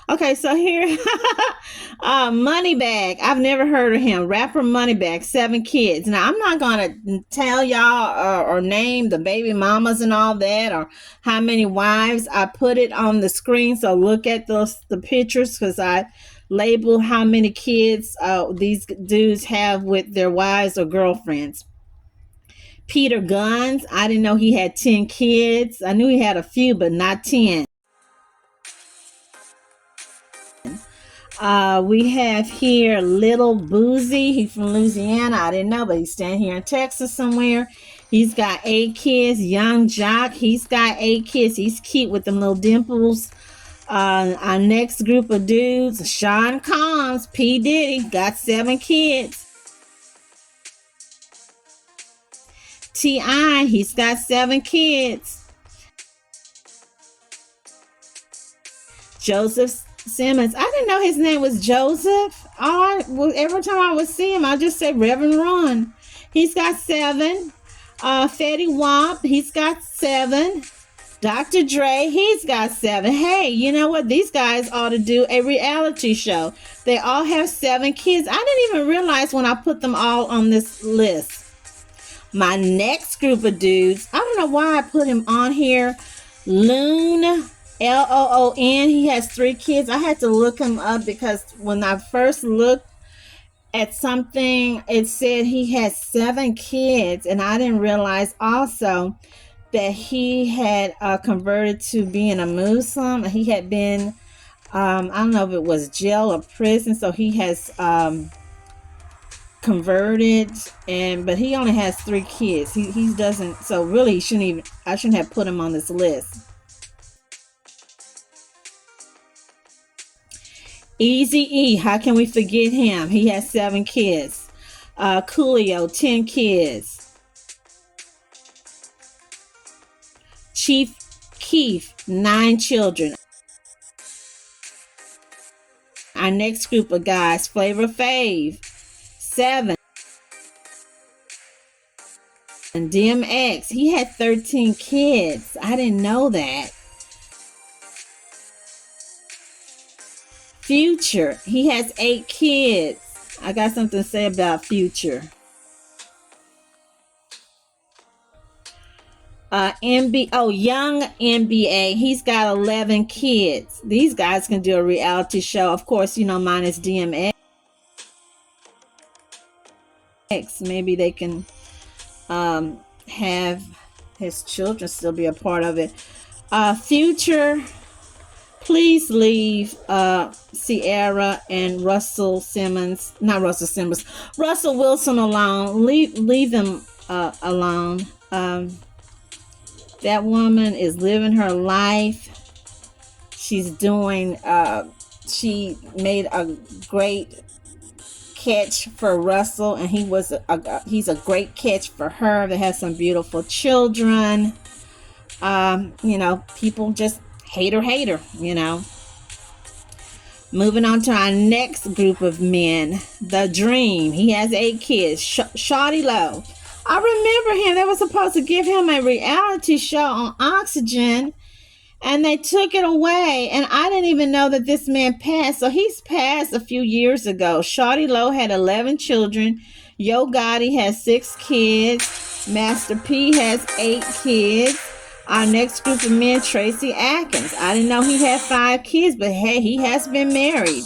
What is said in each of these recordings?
Okay, so here, Moneybag. I've never heard of him. Rapper Moneybag, 7 kids. Now, I'm not gonna tell y'all or name the baby mamas and all that, or how many wives. I put it on the screen, so look at the pictures because I label how many kids these dudes have with their wives or girlfriends. Peter Guns. I didn't know he had 10 kids. I knew he had a few, but not 10. We have here Little Boozy. He's from Louisiana. I didn't know, but he's staying here in Texas somewhere. He's got 8 kids. Young Jock. He's got 8 kids. He's cute with them little dimples. Our next group of dudes, Sean Combs, P. Diddy, got 7 kids. T.I., he's got 7 kids. Joseph Simmons. I didn't know his name was Joseph. Every time I would see him, I just say Reverend Ron. He's got 7. Fetty Wap, he's got 7. Dr. Dre, he's got 7. Hey, you know what? These guys ought to do a reality show. They all have 7 kids. I didn't even realize when I put them all on this list. My next group of dudes, I don't know why I put him on here. Loon, Loon. He has 3 kids. I had to look him up because when I first looked at something, it said he had 7 kids, and I didn't realize also that he had converted to being a Muslim. He had been, I don't know if it was jail or prison, so he has converted, but he only has 3 kids. He doesn't, so really I shouldn't have put him on this list. Easy E, how can we forget him? He has 7 kids. Coolio, 10 kids. Chief Keef, 9 children. Our next group of guys, Flavor Fave, 7. And DMX, he had 13 kids. I didn't know that. Future, he has 8 kids. I got something to say about Future. Young NBA, he's got 11 kids. These guys can do a reality show. Of course, mine is DMX. Maybe they can have his children still be a part of it. Future, please leave Sierra and Russell Wilson alone. Leave them alone. That woman is living her life. She's doing, she made a great catch for Russell, and he's a great catch for her. They have some beautiful children. People just hate her. Moving on to our next group of men, The Dream. He has 8 kids. Shawty Low. I remember him. They were supposed to give him a reality show on Oxygen, and they took it away. And I didn't even know that this man passed. So he's passed a few years ago. Shawty Low had 11 children. Yo Gotti has 6 kids. Master P has 8 kids. Our next group of men, Tracy Atkins. I didn't know he had 5 kids, but hey, he has been married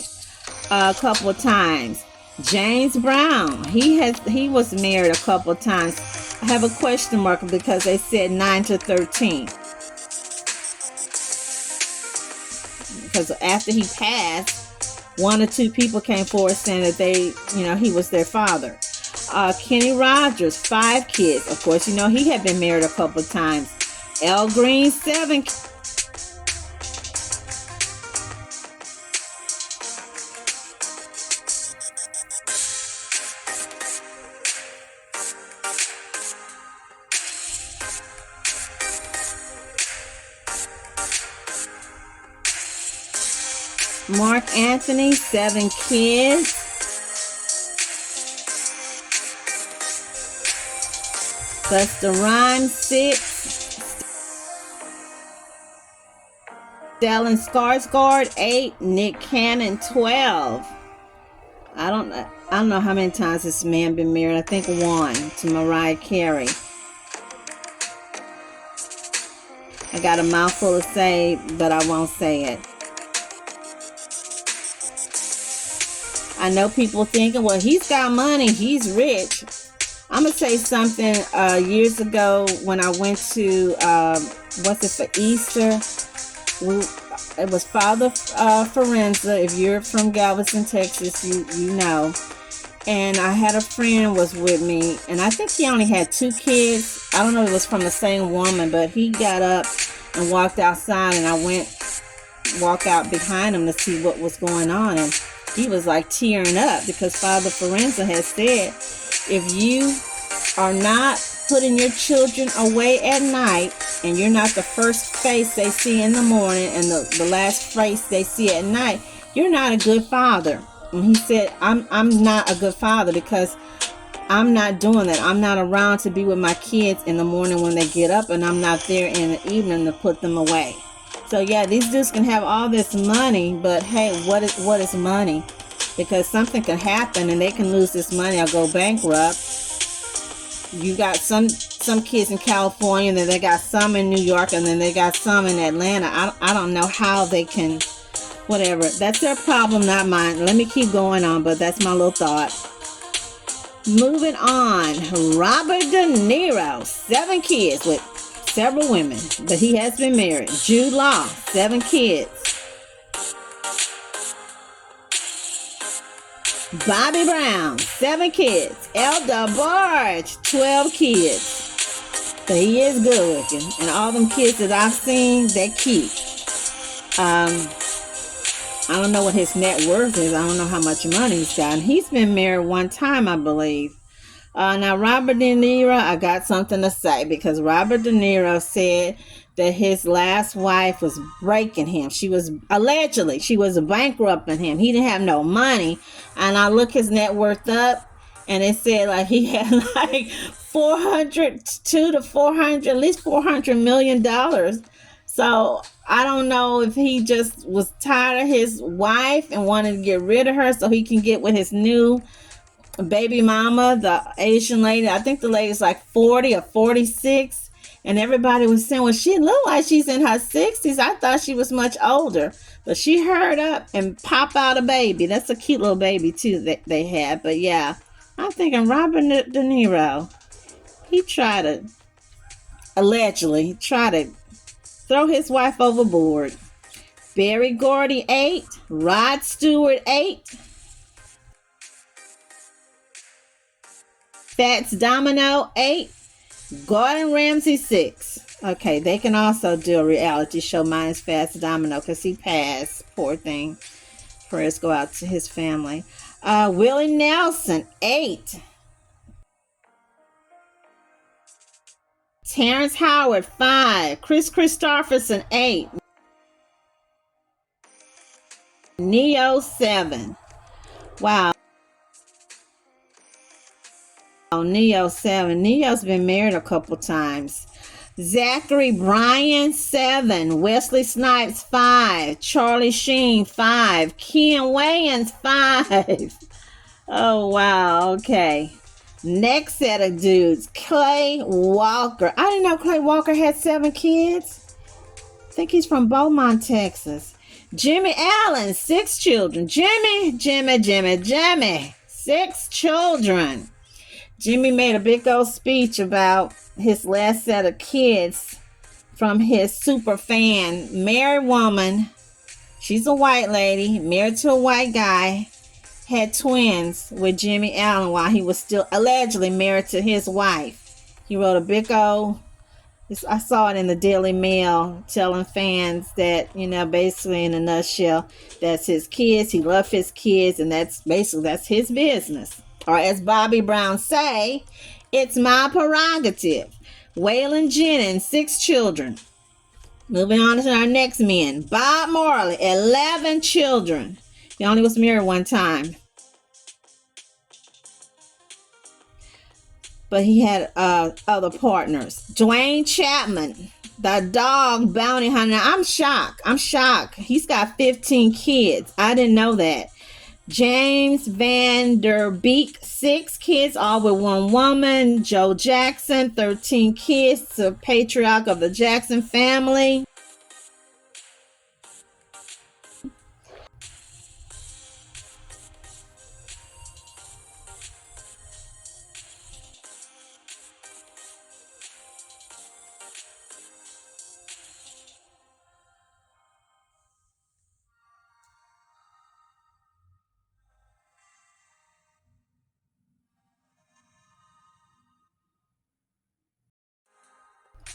a couple of times. James Brown, he was married a couple of times. I have a question mark because they said 9 to 13. Because after he passed, 1 or 2 people came forward saying that he was their father. Kenny Rogers, 5 kids. Of course, he had been married a couple of times. Al Green, 7. Mark Anthony, 7 kids. Busta Rhymes, 6. Stellan Skarsgård, 8. Nick Cannon, 12. I don't know how many times this man been married. I think 1 to Mariah Carey. I got a mouthful to say, but I won't say it. I know people thinking, well, he's got money, he's rich. I'm going to say something. Years ago when I went to, for Easter? It was Father Forenza. If you're from Galveston, Texas, you know. And I had a friend was with me, and I think he only had 2 kids. I don't know if it was from the same woman, but he got up and walked outside, and I walked out behind him to see what was going on, and he was like tearing up because Father Forenza has said, if you are not putting your children away at night, and you're not the first face they see in the morning and the last face they see at night, you're not a good father. And he said, I'm not a good father because I'm not doing that. I'm not around to be with my kids in the morning when they get up, and I'm not there in the evening to put them away. So yeah, these dudes can have all this money, but hey, what is money? Because something can happen and they can lose this money or go bankrupt. You got some kids in California, and then they got some in New York, and then they got some in Atlanta. I don't know how they can, whatever. That's their problem, not mine. Let me keep going on, but that's my little thought. Moving on, Robert De Niro, 7 kids with several women, but he has been married. Jude Law, 7 kids. Bobby Brown, 7 kids. Elder Barge, 12 kids. But he is good looking. And all them kids that I've seen, they keep. I don't know what his net worth is. I don't know how much money he's got. And he's been married 1 time, I believe. Now, Robert De Niro, I got something to say, because Robert De Niro said that his last wife was breaking him. She was bankrupting him. He didn't have no money. And I look his net worth up, and it said like he had like at least $400 million. So I don't know if he just was tired of his wife and wanted to get rid of her so he can get with his new baby mama, the Asian lady. I think the lady's like 40 or 46. And everybody was saying, well, she looked like she's in her 60s. I thought she was much older. But she hurried up and pop out a baby. That's a cute little baby, too, that they had. But, yeah, I'm thinking Robert De Niro, he allegedly tried to throw his wife overboard. Berry Gordy, 8. Rod Stewart, 8. Fats Domino, 8. Gordon Ramsay, 6. Okay, they can also do a reality show minus Fats Domino because he passed. Poor thing. Prayers go out to his family. Willie Nelson, 8. Terrence Howard, 5. Chris Christopherson, 8. Neo, 7. Wow. Neo, 7. Neo's been married a couple times. Zachary Bryan, 7. Wesley Snipes, 5. Charlie Sheen, 5. Ken Wayans, 5. Oh, wow. Okay. Next set of dudes. Clay Walker. I didn't know Clay Walker had 7 kids. I think he's from Beaumont, Texas. Jimmy Allen, 6 children. Jimmy. 6 children. Jimmy made a big old speech about his last set of kids from his super fan, married woman. She's a white lady, married to a white guy, had twins with Jimmy Allen while he was still allegedly married to his wife. He wrote a big old, I saw it in the Daily Mail, telling fans that, basically in a nutshell, that's his kids. He loved his kids, and that's his business. Or as Bobby Brown say, it's my prerogative. Waylon Jennings, 6 children. Moving on to our next men. Bob Marley, 11 children. He only was married 1 time. But he had other partners. Dwayne Chapman, The dog bounty hunter. I'm shocked. I'm shocked. He's got 15 kids. I didn't know that. James Van Der Beek, 6 kids, all with one woman. Joe Jackson, 13 kids, the patriarch of the Jackson family.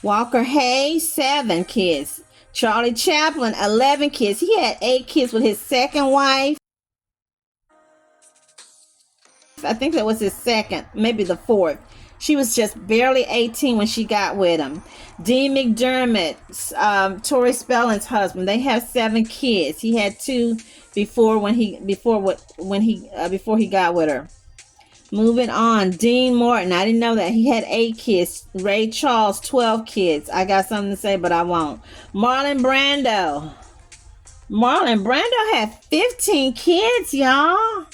Walker Hayes, 7 kids. Charlie Chaplin, 11 kids. He had 8 kids with his second wife. I think that was his second, maybe the fourth. She was just barely 18 when she got with him. Dean McDermott, Tori Spelling's husband. They have 7 kids. He had 2 before he got with her. Moving on, Dean Morton. I didn't know that. He had 8 kids. Ray Charles, 12 kids. I got something to say, but I won't. Marlon Brando. Marlon Brando had 15 kids, y'all.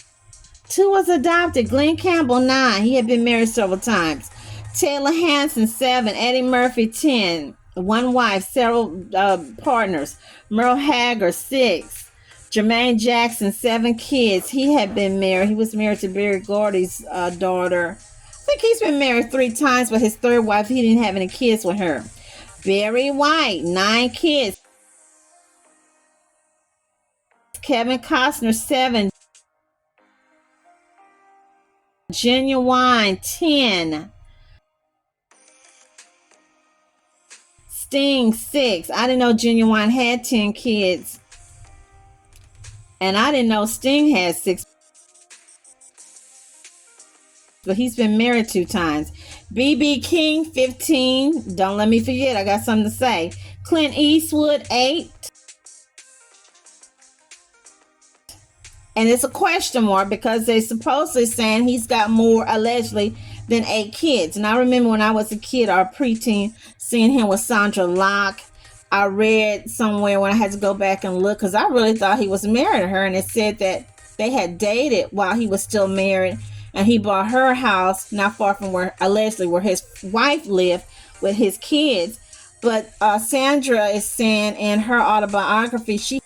2 was adopted. Glenn Campbell, 9. He had been married several times. Taylor Hanson, 7. Eddie Murphy, 10. 1 wife, several partners. Merle Haggard, 6. Jermaine Jackson, 7 kids. He had been married. He was married to Berry Gordy's daughter. I think he's been married 3 times, but his third wife, he didn't have any kids with her. Barry White, 9 kids. Kevin Costner, 7. Genuine, 10. Sting, 6. I didn't know Genuine had 10 kids. And I didn't know Sting had 6. But he's been married 2 times. B.B. King, 15. Don't let me forget. I got something to say. Clint Eastwood, 8. And it's a question mark because they're supposedly saying he's got more, allegedly, than 8 kids. And I remember when I was a kid, or a preteen, seeing him with Sandra Locke. I read somewhere when I had to go back and look, because I really thought he was married to her, and it said that they had dated while he was still married, and he bought her house not far from where, allegedly, where his wife lived with his kids. But Sandra is saying in her autobiography she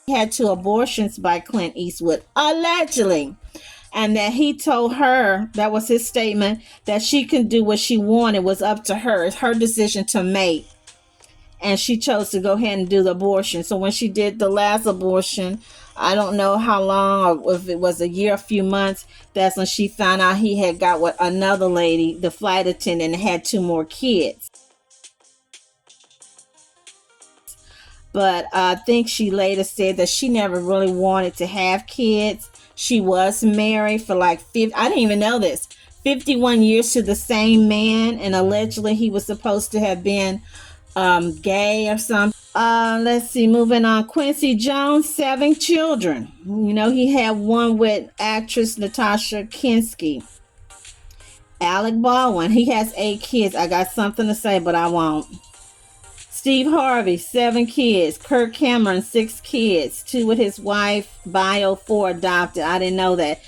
had 2 abortions by Clint Eastwood, allegedly. And that he told her, that was his statement, that she can do what she wanted, was up to her. It's her decision to make. And she chose to go ahead and do the abortion. So when she did the last abortion, I don't know how long, or if it was a year, a few months, that's when she found out he had got with another lady, the flight attendant, and had 2 more kids. But I think she later said that she never really wanted to have kids. She was married for like 50, I didn't even know this, 51 years to the same man, and allegedly he was supposed to have been gay or something. Let's see, moving on. Quincy Jones, 7 children. You know, he had 1 with actress Natasha Kinski. Alec Baldwin, he has 8 kids. I got something to say, but I won't. Steve Harvey, 7 kids. Kirk Cameron, 6 kids. 2 with his wife, bio, 4 adopted. I didn't know that.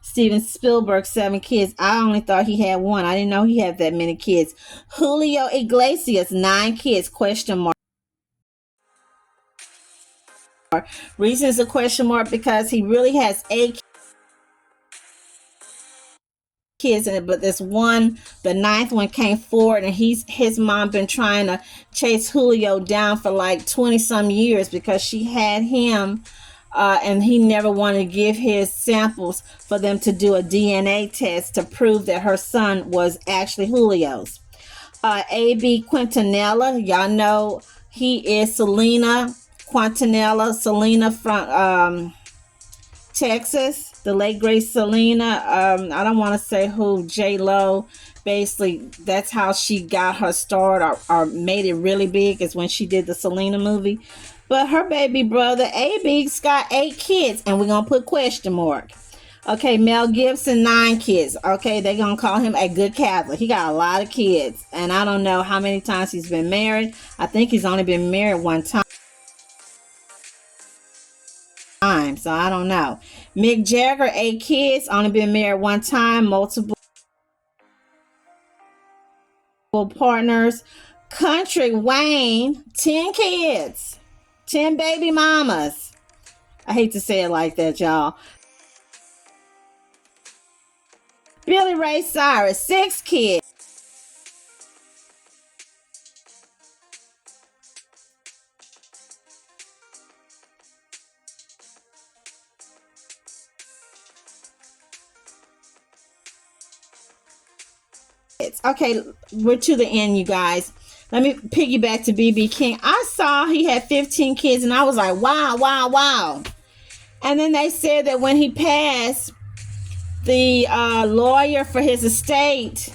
Steven Spielberg, 7 kids. I only thought he had 1. I didn't know he had that many kids. Julio Iglesias, 9 kids, question mark. Reason is a question mark because he really has 8 kids in it, but this one, the 9th one, came forward, and his mom been trying to chase Julio down for like 20 some years because she had him, and he never wanted to give his samples for them to do a DNA test to prove that her son was actually Julio's. A.B. Quintanilla, y'all know he is Selena Quintanilla, Selena from Texas, the late great Selena. I don't want to say who, J-Lo. Basically, that's how she got her start, or made it really big, is when she did the Selena movie. But her baby brother, A.B.'s got 8 kids, and we're going to put question mark. Okay, Mel Gibson, 9 kids. Okay, they're gonna call him a good Catholic. He got a lot of kids, and I don't know how many times he's been married. I think he's only been married one time, so I don't know. Mick Jagger, 8 kids, only been married one time, multiple partners. Country Wayne, 10 kids, 10 baby mamas. I hate to say it like that, y'all. Billy Ray Cyrus, 6 kids. Okay, we're to the end, you guys. Let me piggyback to BB King. I saw he had 15 kids, and I was like, wow, wow, wow. And then they said that when he passed, the lawyer for his estate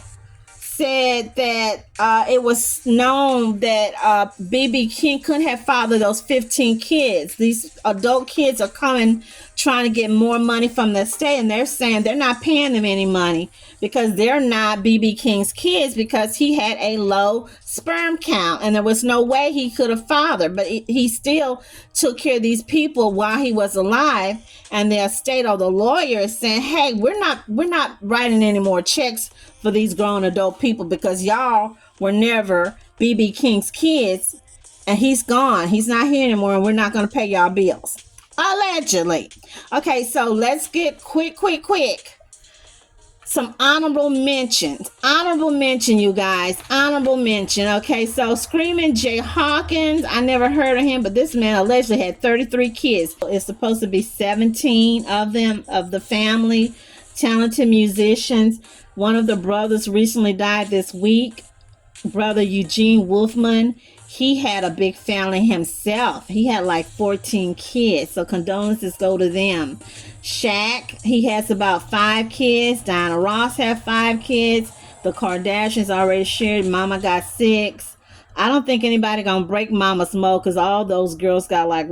said that it was known that BB King couldn't have fathered those 15 kids. These adult kids are coming trying to get more money from the estate, and they're saying they're not paying them any money because they're not BB King's kids, because he had a low sperm count and there was no way he could have fathered. But he still took care of these people while he was alive, and the estate or the lawyer is saying, hey, we're not writing any more checks for these grown adult people because y'all were never BB King's kids, and he's gone. He's not here anymore, and we're not going to pay y'all bills. Allegedly. Okay, so let's get quick. Some honorable mentions. Honorable mention, you guys. Honorable mention. Okay, so Screaming Jay Hawkins. I never heard of him, but this man allegedly had 33 kids. It's supposed to be 17 of them, of the family. Talented musicians. One of the brothers recently died this week. Brother Eugene Wolfman. He had a big family himself. He had like 14 kids. So condolences go to them. Shaq, he has about 5 kids. Diana Ross had 5 kids. The Kardashians already shared. Mama got 6. I don't think anybody gonna break Mama's mold because all those girls got like